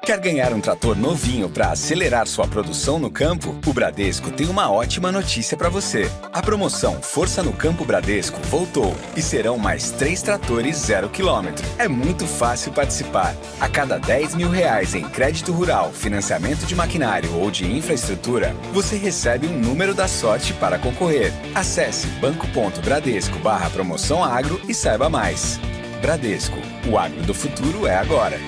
Quer ganhar um trator novinho para acelerar sua produção no campo? O Bradesco tem uma ótima notícia para você. A promoção Força no Campo Bradesco voltou e serão mais 3 tratores 0 km. É muito fácil participar. A cada R$10.000 em crédito rural, financiamento de maquinário ou de infraestrutura, você recebe um número da sorte para concorrer. Acesse banco.bradesco/promoção agro e saiba mais. Bradesco, o agro do futuro é agora.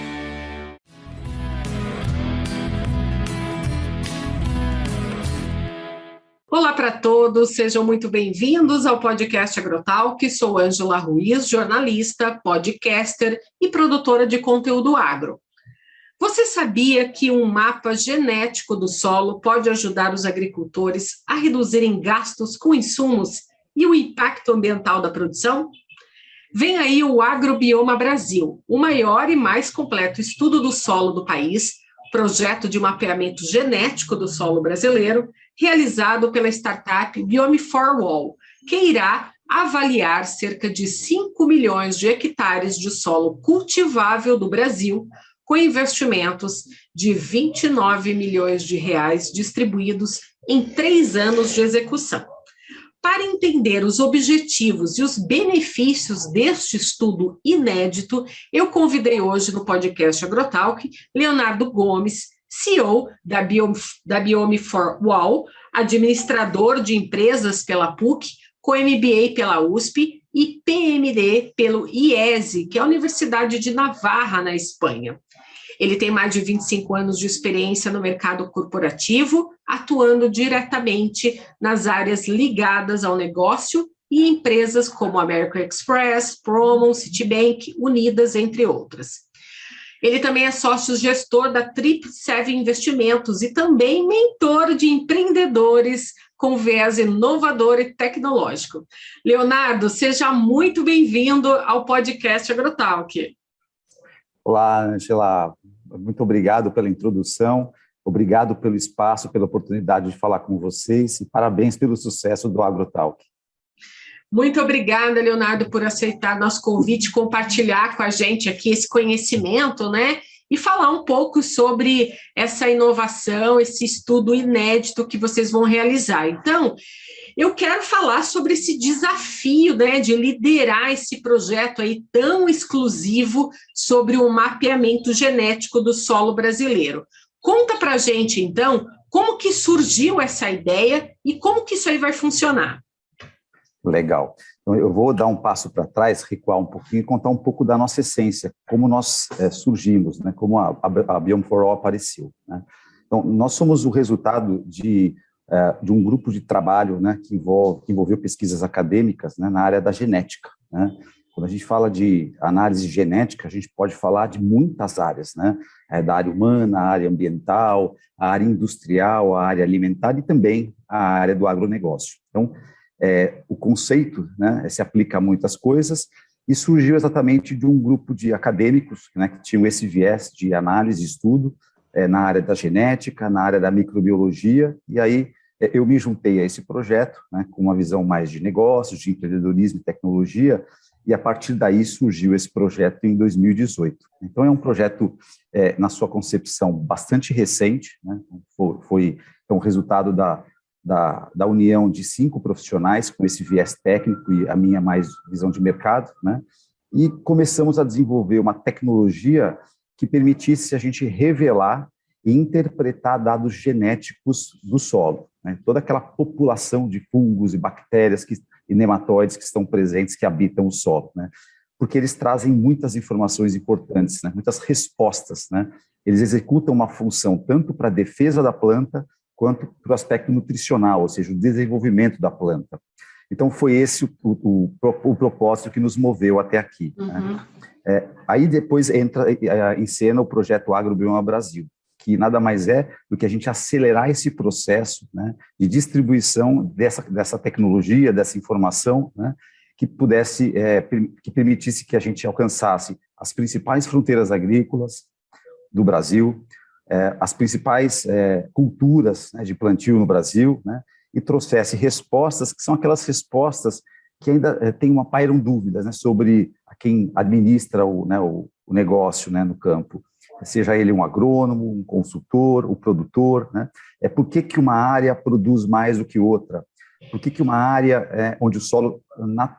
Olá para todos, sejam muito bem-vindos ao podcast Agrotalk. Sou Ângela Ruiz, jornalista, podcaster e produtora de conteúdo agro. Você sabia que um mapa genético do solo pode ajudar os agricultores a reduzirem gastos com insumos e o impacto ambiental da produção? Vem aí o Agrobioma Brasil, o maior e mais completo estudo do solo do país, projeto de mapeamento genético do solo brasileiro, realizado pela startup Biome4Wall, que irá avaliar cerca de 5 milhões de hectares de solo cultivável do Brasil, com investimentos de R$29 milhões distribuídos em 3 anos de execução. Para entender os objetivos e os benefícios deste estudo inédito, eu convidei hoje no podcast Agrotalk Leonardo Gomes, CEO da Biome4Wall, administrador de empresas pela PUC, com MBA pela USP e PMD pelo IESE, que é a Universidade de Navarra, na Espanha. Ele tem mais de 25 anos de experiência no mercado corporativo, atuando diretamente nas áreas ligadas ao negócio e empresas como American Express, Promon, Citibank, Unidas, entre outras. Ele também é sócio-gestor da Trip Seven Investimentos e também mentor de empreendedores com viés inovador e tecnológico. Leonardo, seja muito bem-vindo ao podcast Agrotalk. Olá, Angela. Muito obrigado pela introdução, obrigado pelo espaço, pela oportunidade de falar com vocês e parabéns pelo sucesso do Agrotalk. Muito obrigada, Leonardo, por aceitar nosso convite, compartilhar com a gente aqui esse conhecimento, né? E falar um pouco sobre essa inovação, esse estudo inédito que vocês vão realizar. Então, eu quero falar sobre esse desafio, né, de liderar esse projeto aí tão exclusivo sobre o mapeamento genético do solo brasileiro. Conta pra gente, então, como que surgiu essa ideia e como que isso aí vai funcionar. Legal. Então, eu vou dar um passo para trás, recuar um pouquinho e contar um pouco da nossa essência, como nós surgimos, né, como a Biome4Wall apareceu, né? Então, nós somos o resultado de um grupo de trabalho, né, que envolveu pesquisas acadêmicas, né, na área da genética, né? Quando a gente fala de análise genética, a gente pode falar de muitas áreas, né? Da área humana, a área ambiental, a área industrial, a área alimentar e também a área do agronegócio. Então, o conceito, né, se aplica a muitas coisas e surgiu exatamente de um grupo de acadêmicos, né, que tinham esse viés de análise e estudo na área da genética, na área da microbiologia, e aí eu me juntei a esse projeto, né, com uma visão mais de negócios, de empreendedorismo e tecnologia, e a partir daí surgiu esse projeto em 2018. Então é um projeto, na sua concepção, bastante recente, né, foi o resultado da união de 5 profissionais com esse viés técnico e a minha mais visão de mercado, né, e começamos a desenvolver uma tecnologia que permitisse a gente revelar e interpretar dados genéticos do solo, né? Toda aquela população de fungos e bactérias e nematóides que estão presentes, que habitam o solo, né? Porque eles trazem muitas informações importantes, né? Muitas respostas, né? Eles executam uma função tanto para a defesa da planta quanto para o aspecto nutricional, ou seja, o desenvolvimento da planta. Então, foi esse o propósito que nos moveu até aqui, né? Aí depois entra em cena o projeto Agrobioma Brasil, que nada mais é do que a gente acelerar esse processo, né, de distribuição dessa tecnologia, dessa informação, né, que permitisse que a gente alcançasse as principais fronteiras agrícolas do Brasil, as principais culturas, né, de plantio no Brasil, né, e trouxesse respostas que são aquelas respostas que ainda pairam dúvidas, né, sobre a quem administra o negócio, né, no campo. seja ele um agrônomo, um consultor, um produtor, né? Por que uma área produz mais do que outra? Por que uma área onde o solo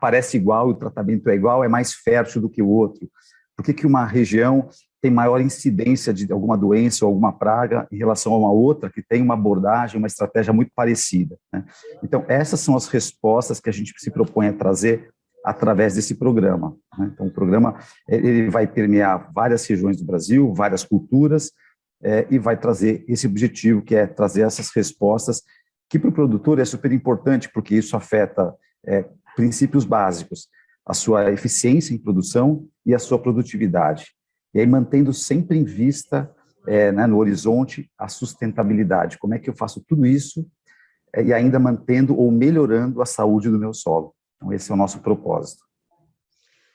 parece igual e o tratamento é igual é mais fértil do que o outro? Por que uma região tem maior incidência de alguma doença ou alguma praga em relação a uma outra que tem uma abordagem, uma estratégia muito parecida, né? Então, essas são as respostas que a gente se propõe a trazer através desse programa, né? Então, o programa ele vai permear várias regiões do Brasil, várias culturas, e vai trazer esse objetivo, que é trazer essas respostas, que para o produtor é super importante, porque isso afeta princípios básicos, a sua eficiência em produção e a sua produtividade. E aí, mantendo sempre em vista, né, no horizonte, a sustentabilidade. Como é que eu faço tudo isso e ainda mantendo ou melhorando a saúde do meu solo? Então, esse é o nosso propósito.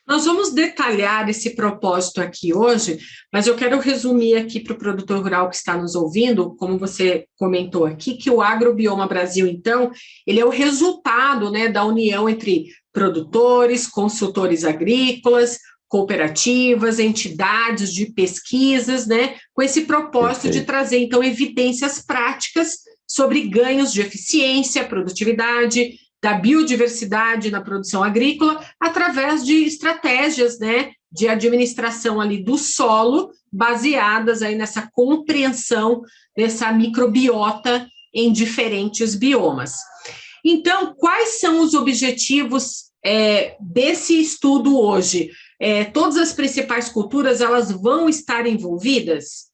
Nós vamos detalhar esse propósito aqui hoje, mas eu quero resumir aqui para o produtor rural que está nos ouvindo, como você comentou aqui, que o Agrobioma Brasil, então, ele é o resultado, né, da união entre produtores, consultores agrícolas, cooperativas, entidades de pesquisas, né, com esse propósito de trazer, então, evidências práticas sobre ganhos de eficiência, produtividade, da biodiversidade na produção agrícola, através de estratégias, né, de administração ali do solo, baseadas aí nessa compreensão dessa microbiota em diferentes biomas. Então, quais são os objetivos desse estudo hoje? Todas as principais culturas, elas vão estar envolvidas?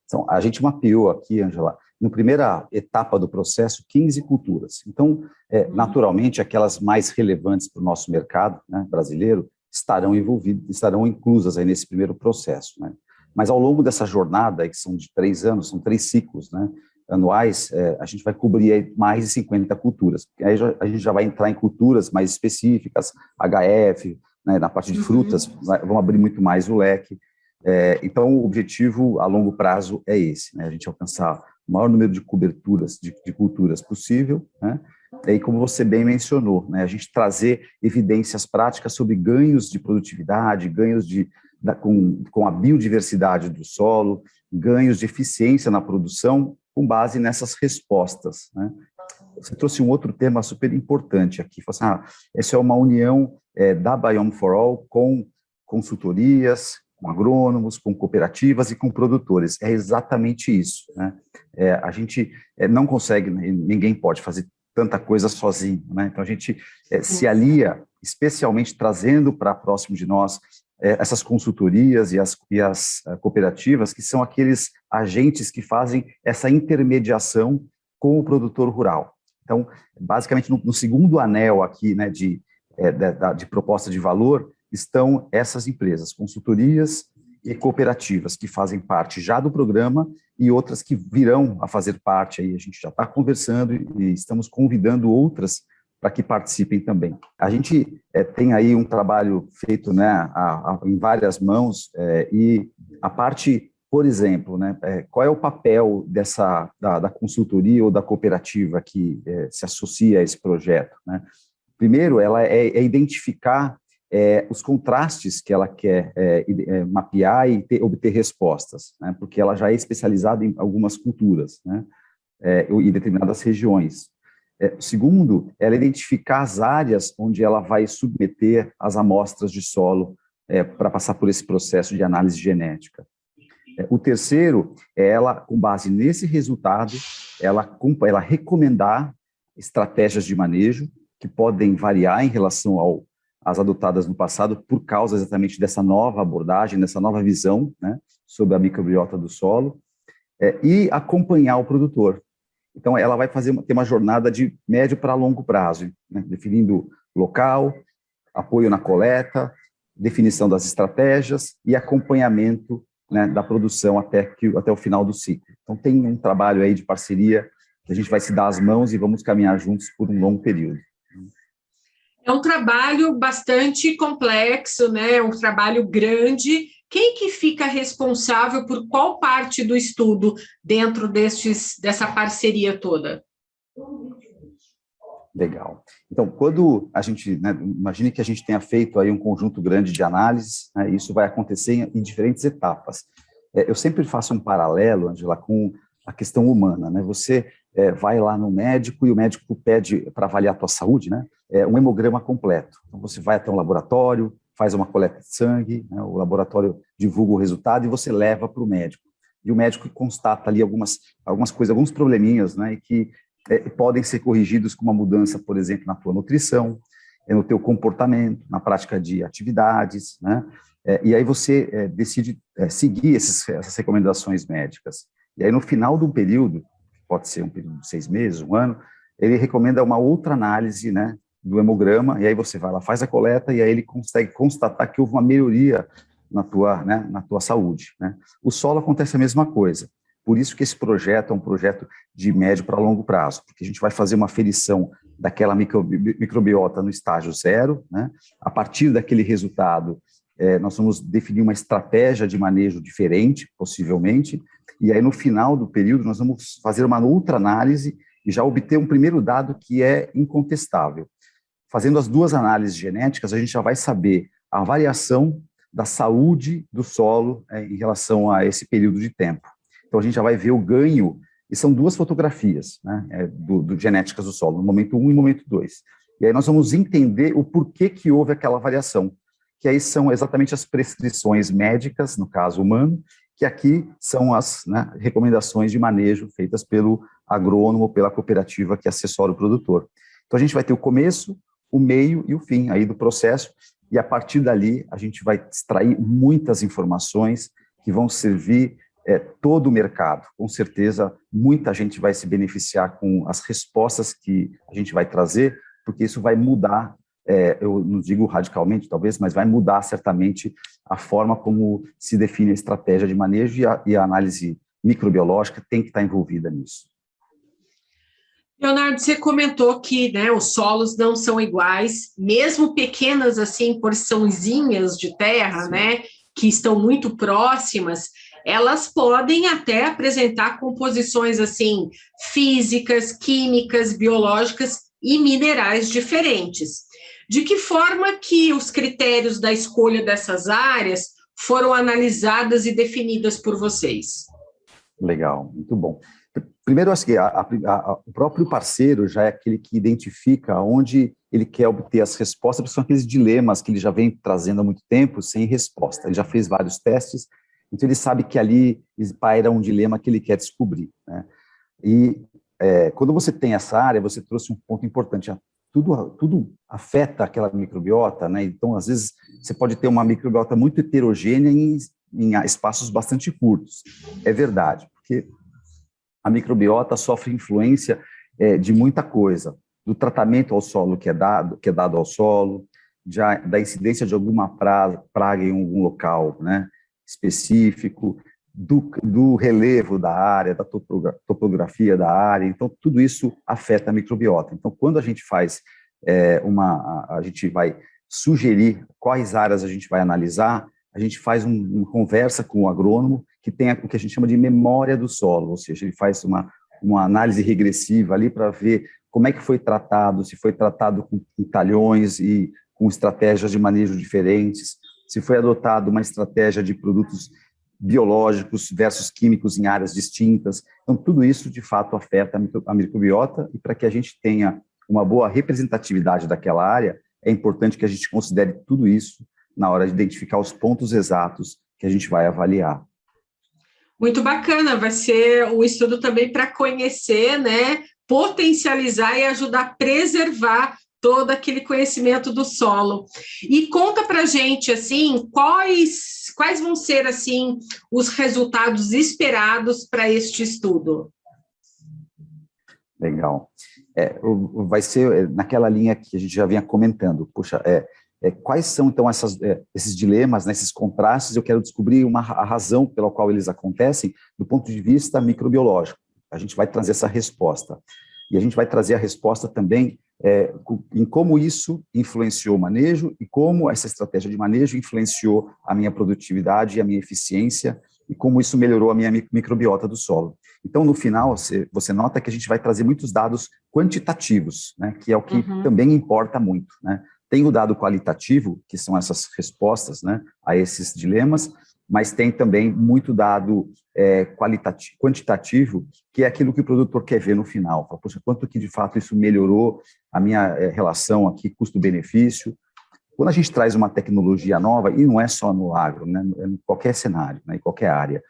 Então, a gente mapeou aqui, Ângela, na primeira etapa do processo, 15 culturas. Então, naturalmente, aquelas mais relevantes para o nosso mercado, né, brasileiro, estarão envolvidas, estarão inclusas aí nesse primeiro processo, né? Mas ao longo dessa jornada, que são de 3 anos, são 3 ciclos, né, anuais, a gente vai cobrir aí mais de 50 culturas. Aí a gente já vai entrar em culturas mais específicas, HF, né, na parte de frutas, vão abrir muito mais o leque. Então, o objetivo a longo prazo é esse, né, a gente alcançar o maior número de coberturas, de culturas possível, né? E como você bem mencionou, né, a gente trazer evidências práticas sobre ganhos de produtividade, ganhos com a biodiversidade do solo, ganhos de eficiência na produção, com base nessas respostas, né? Você trouxe um outro tema super importante aqui, falou assim, essa é uma união da Biome for All com consultorias, com agrônomos, com cooperativas e com produtores. É exatamente isso, né? A gente não consegue, ninguém pode fazer tanta coisa sozinho, né? Então, a gente se alia, especialmente trazendo para próximo de nós essas consultorias e as cooperativas, que são aqueles agentes que fazem essa intermediação com o produtor rural. Então, basicamente, no segundo anel aqui, né, de proposta de valor, estão essas empresas, consultorias e cooperativas, que fazem parte já do programa e outras que virão a fazer parte. Aí a gente já está conversando e estamos convidando outras para que participem também. A gente tem aí um trabalho feito, né, em várias mãos, e a parte, por exemplo, né, qual é o papel da consultoria ou da cooperativa que se associa a esse projeto, né? Primeiro, ela é identificar os contrastes que ela quer mapear e obter respostas, né? Porque ela já é especializada em algumas culturas, né? Em determinadas regiões. Segundo, ela identificar as áreas onde ela vai submeter as amostras de solo para passar por esse processo de análise genética. O terceiro é ela, com base nesse resultado, ela recomendar estratégias de manejo que podem variar em relação às adotadas no passado por causa exatamente dessa nova abordagem, dessa nova visão, né, sobre a microbiota do solo, e acompanhar o produtor. Então, ela vai ter uma jornada de médio para longo prazo, né, definindo local, apoio na coleta, definição das estratégias e acompanhamento, né, da produção até o final do ciclo. Então, tem um trabalho aí de parceria que a gente vai se dar as mãos e vamos caminhar juntos por um longo período. É um trabalho bastante complexo, né? Um trabalho grande. Quem que fica responsável por qual parte do estudo dentro dessa parceria toda? Legal. Então, quando a gente, né, imagine que a gente tenha feito aí um conjunto grande de análises, né, isso vai acontecer em diferentes etapas. eu sempre faço um paralelo, Angela, com a questão humana, né? Você vai lá no médico e o médico pede para avaliar a tua saúde, né? Um hemograma completo. Então, você vai até um laboratório, faz uma coleta de sangue, né? O laboratório divulga o resultado e você leva para o médico. E o médico constata ali algumas coisas, alguns probleminhas, né? Que podem ser corrigidos com uma mudança, por exemplo, na tua nutrição, no teu comportamento, na prática de atividades, né? E aí você decide seguir essas recomendações médicas. E aí, no final do período, pode ser um período de 6 meses, um ano, ele recomenda uma outra análise, né, do hemograma, e aí você vai lá, faz a coleta, e aí ele consegue constatar que houve uma melhoria na tua saúde, né? O solo acontece a mesma coisa. Por isso que esse projeto é um projeto de médio para longo prazo, porque a gente vai fazer uma aferição daquela microbiota no estágio 0, né? A partir daquele resultado, nós vamos definir uma estratégia de manejo diferente, possivelmente, e aí no final do período nós vamos fazer uma outra análise e já obter um primeiro dado que é incontestável. Fazendo as duas análises genéticas, a gente já vai saber a variação da saúde do solo em relação a esse período de tempo. Então a gente já vai ver o ganho, e são duas fotografias, né, do genéticas do solo, no momento 1 e no momento 2. E aí nós vamos entender o porquê que houve aquela variação, que aí são exatamente as prescrições médicas, no caso humano, que aqui são as, né, recomendações de manejo feitas pelo agrônomo, pela cooperativa que assessora o produtor. Então a gente vai ter o começo, o meio e o fim aí do processo, e a partir dali a gente vai extrair muitas informações que vão servir todo o mercado. Com certeza, muita gente vai se beneficiar com as respostas que a gente vai trazer, porque isso vai mudar, eu não digo radicalmente, talvez, mas vai mudar certamente a forma como se define a estratégia de manejo, e a análise microbiológica tem que estar envolvida nisso. Leonardo, você comentou que, né, os solos não são iguais, mesmo pequenas assim porçãozinhas de terra, sim, né, que estão muito próximas, elas podem até apresentar composições assim físicas, químicas, biológicas e minerais diferentes. De que forma que os critérios da escolha dessas áreas foram analisadas e definidas por vocês? Legal, muito bom. Primeiro, acho que o próprio parceiro já é aquele que identifica onde ele quer obter as respostas, porque são aqueles dilemas que ele já vem trazendo há muito tempo sem resposta. Ele já fez vários testes, então ele sabe que ali paira um dilema que ele quer descobrir, né? E quando você tem essa área, você trouxe um ponto importante. Tudo afeta aquela microbiota, né? Então, às vezes, você pode ter uma microbiota muito heterogênea em espaços bastante curtos. É verdade, porque a microbiota sofre influência de muita coisa, do tratamento ao solo que é dado ao solo, da incidência de alguma praga em algum local, né, específico, do relevo da área, da topografia da área. Então, tudo isso afeta a microbiota. Então, quando a gente faz a gente vai sugerir quais áreas a gente vai analisar, a gente faz uma conversa com o agrônomo que tem o que a gente chama de memória do solo, ou seja, ele faz uma análise regressiva ali para ver como é que foi tratado, se foi tratado com talhões e com estratégias de manejo diferentes, se foi adotada uma estratégia de produtos biológicos versus químicos em áreas distintas. Então, tudo isso, de fato, afeta a microbiota, e para que a gente tenha uma boa representatividade daquela área, é importante que a gente considere tudo isso na hora de identificar os pontos exatos que a gente vai avaliar. Muito bacana, vai ser um estudo também para conhecer, né, potencializar e ajudar a preservar todo aquele conhecimento do solo. E conta para a gente, assim, quais vão ser, assim, os resultados esperados para este estudo? Legal. Vai ser naquela linha que a gente já vinha comentando. Puxa, quais são, então, esses dilemas, né, esses contrastes? Eu quero descobrir a razão pela qual eles acontecem do ponto de vista microbiológico. A gente vai trazer essa resposta. E a gente vai trazer a resposta também em como isso influenciou o manejo e como essa estratégia de manejo influenciou a minha produtividade e a minha eficiência e como isso melhorou a minha microbiota do solo. Então, no final, você nota que a gente vai trazer muitos dados quantitativos, né, que é o que também importa muito, né? Tem o dado qualitativo, que são essas respostas, né, a esses dilemas, mas tem também muito dado quantitativo, que é aquilo que o produtor quer ver no final. Fala, poxa, quanto que de fato isso melhorou a minha relação aqui, custo-benefício. Quando a gente traz uma tecnologia nova, e não é só no agro, né, em qualquer cenário, né, em qualquer área,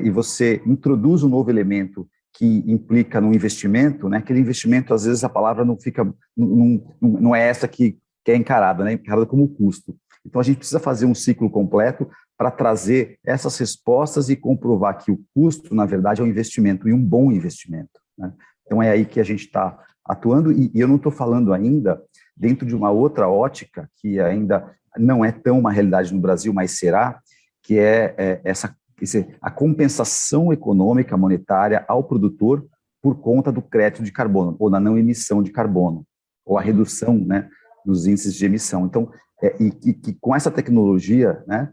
e você introduz um novo elemento que implica no investimento, né, aquele investimento, às vezes, a palavra não fica, não é essa que é encarada, né, encarada como custo. Então, a gente precisa fazer um ciclo completo para trazer essas respostas e comprovar que o custo, na verdade, é um investimento, e um bom investimento, né? Então, é aí que a gente está atuando, e eu não estou falando ainda dentro de uma outra ótica, que ainda não é tão uma realidade no Brasil, mas será, que é a compensação econômica monetária ao produtor por conta do crédito de carbono, ou da não emissão de carbono, ou a redução, né, dos índices de emissão. Então, com essa tecnologia, né,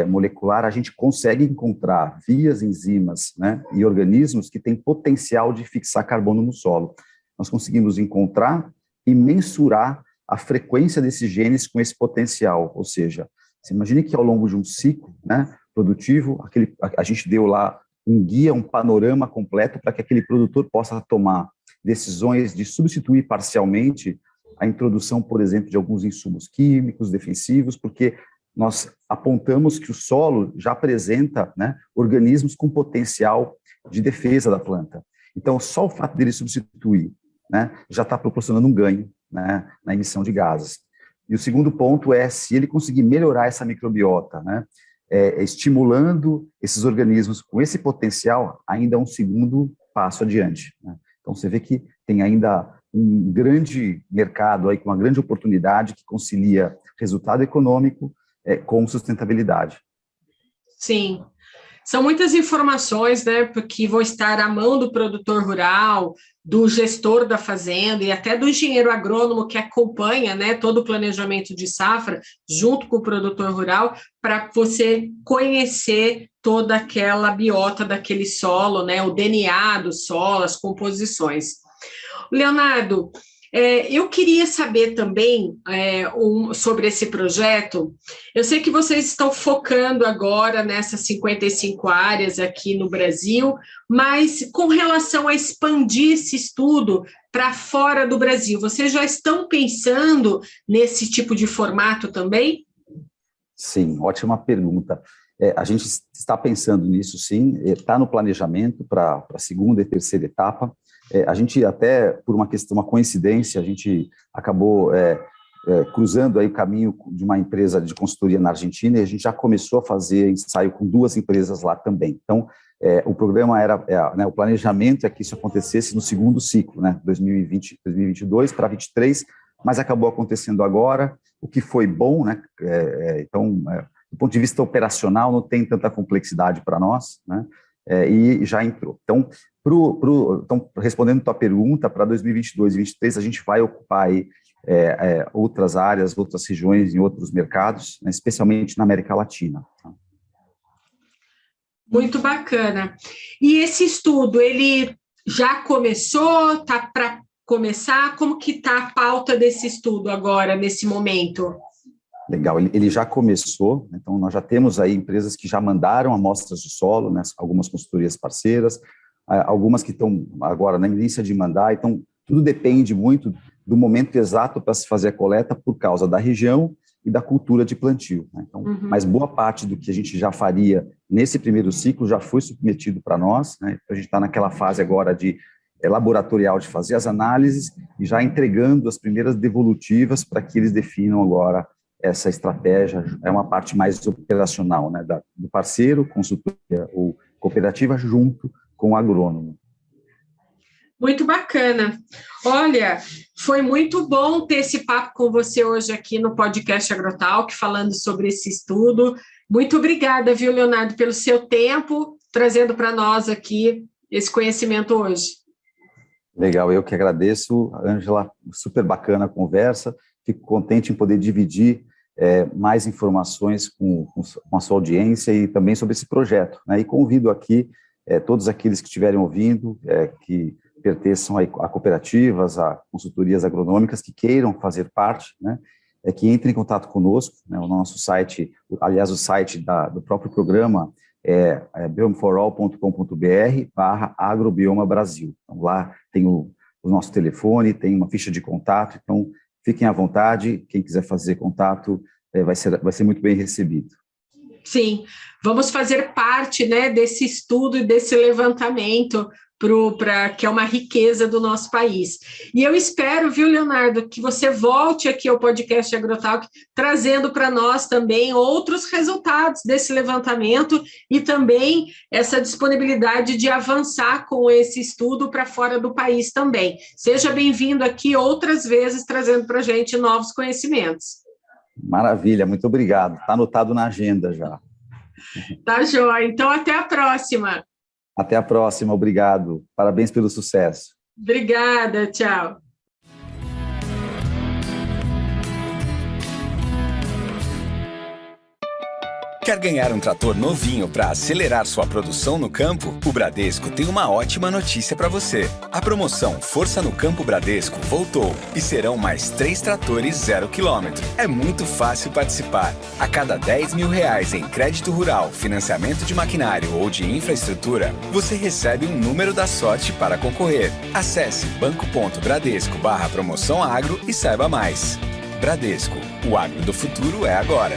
molecular, a gente consegue encontrar vias, enzimas, né, e organismos que têm potencial de fixar carbono no solo. Nós conseguimos encontrar e mensurar a frequência desses genes com esse potencial, ou seja, você imagine que ao longo de um ciclo, né, produtivo, a gente deu lá um guia, um panorama completo para que aquele produtor possa tomar decisões de substituir parcialmente a introdução, por exemplo, de alguns insumos químicos, defensivos, porque nós apontamos que o solo já apresenta, né, organismos com potencial de defesa da planta. Então, só o fato dele substituir, né, já está proporcionando um ganho, né, na emissão de gases. E o segundo ponto é se ele conseguir melhorar essa microbiota, né, estimulando esses organismos com esse potencial, ainda é um segundo passo adiante, né? Então, você vê que tem ainda um grande mercado aí, com uma grande oportunidade que concilia resultado econômico com sustentabilidade. Sim. São muitas informações, né, que vão estar à mão do produtor rural, do gestor da fazenda e até do engenheiro agrônomo que acompanha, né, todo o planejamento de safra junto com o produtor rural, para você conhecer toda aquela biota daquele solo, né, o DNA do solo, as composições. Leonardo, eu queria saber também sobre esse projeto. Eu sei que vocês estão focando agora nessas 55 áreas aqui no Brasil, mas com relação a expandir esse estudo para fora do Brasil, vocês já estão pensando nesse tipo de formato também? Sim, ótima pergunta. A gente está pensando nisso, sim, está no planejamento para a segunda e terceira etapa. A gente até, por uma questão, uma coincidência, a gente acabou cruzando aí o caminho de uma empresa de consultoria na Argentina, e a gente já começou a fazer ensaio com 2 empresas lá também. Então, o programa era, né, o planejamento é que isso acontecesse no segundo ciclo, né, 2022 para 2023, mas acabou acontecendo agora, o que foi bom, né, então, do ponto de vista operacional, não tem tanta complexidade para nós, né, e já entrou. Então, então, respondendo a tua pergunta, para 2022 e 2023, a gente vai ocupar aí, outras áreas, outras regiões em outros mercados, né, especialmente na América Latina. Muito bacana. E esse estudo, ele já começou? Está para começar? Como que está a pauta desse estudo agora, nesse momento? Legal, ele já começou, então nós já temos aí empresas que já mandaram amostras de solo, né, algumas consultorias parceiras, algumas que estão agora na início de mandar, então tudo depende muito do momento exato para se fazer a coleta por causa da região e da cultura de plantio, né? Então, mas boa parte do que a gente já faria nesse primeiro ciclo já foi submetido para nós, né? Então, a gente está naquela fase agora de laboratorial de fazer as análises e já entregando as primeiras devolutivas para que eles definam agora essa estratégia. É uma parte mais operacional, né, do parceiro, consultoria ou cooperativa, junto com o agrônomo. Muito bacana. Olha, foi muito bom ter esse papo com você hoje aqui no podcast Agrotalk, falando sobre esse estudo. Muito obrigada, viu, Leonardo, pelo seu tempo, trazendo para nós aqui esse conhecimento hoje. Legal, eu que agradeço, Ângela, super bacana a conversa, fico contente em poder dividir mais informações com a sua audiência e também sobre esse projeto, né? E convido aqui todos aqueles que estiverem ouvindo, que pertençam a cooperativas, a consultorias agronômicas, que queiram fazer parte, né? é que entre em contato conosco, né? O nosso site, aliás, o site do próprio programa é biomeforall.com.br/agrobioma Brasil. Então, lá tem o nosso telefone, tem uma ficha de contato, então fiquem à vontade, quem quiser fazer contato vai ser muito bem recebido. Sim, vamos fazer parte, né, desse estudo e desse levantamento que é uma riqueza do nosso país. E eu espero, viu, Leonardo, que você volte aqui ao podcast Agrotalk, trazendo para nós também outros resultados desse levantamento e também essa disponibilidade de avançar com esse estudo para fora do país também. Seja bem-vindo aqui outras vezes, trazendo para a gente novos conhecimentos. Maravilha, muito obrigado. Está anotado na agenda já. Tá joia. Então, até a próxima. Até a próxima, obrigado. Parabéns pelo sucesso. Obrigada, tchau. Quer ganhar um trator novinho para acelerar sua produção no campo? O Bradesco tem uma ótima notícia para você. A promoção Força no Campo Bradesco voltou e serão mais 3 tratores 0 km. É muito fácil participar. A cada R$10 mil em crédito rural, financiamento de maquinário ou de infraestrutura, você recebe um número da sorte para concorrer. Acesse banco.bradesco/promoção agro e saiba mais. Bradesco, o agro do futuro é agora.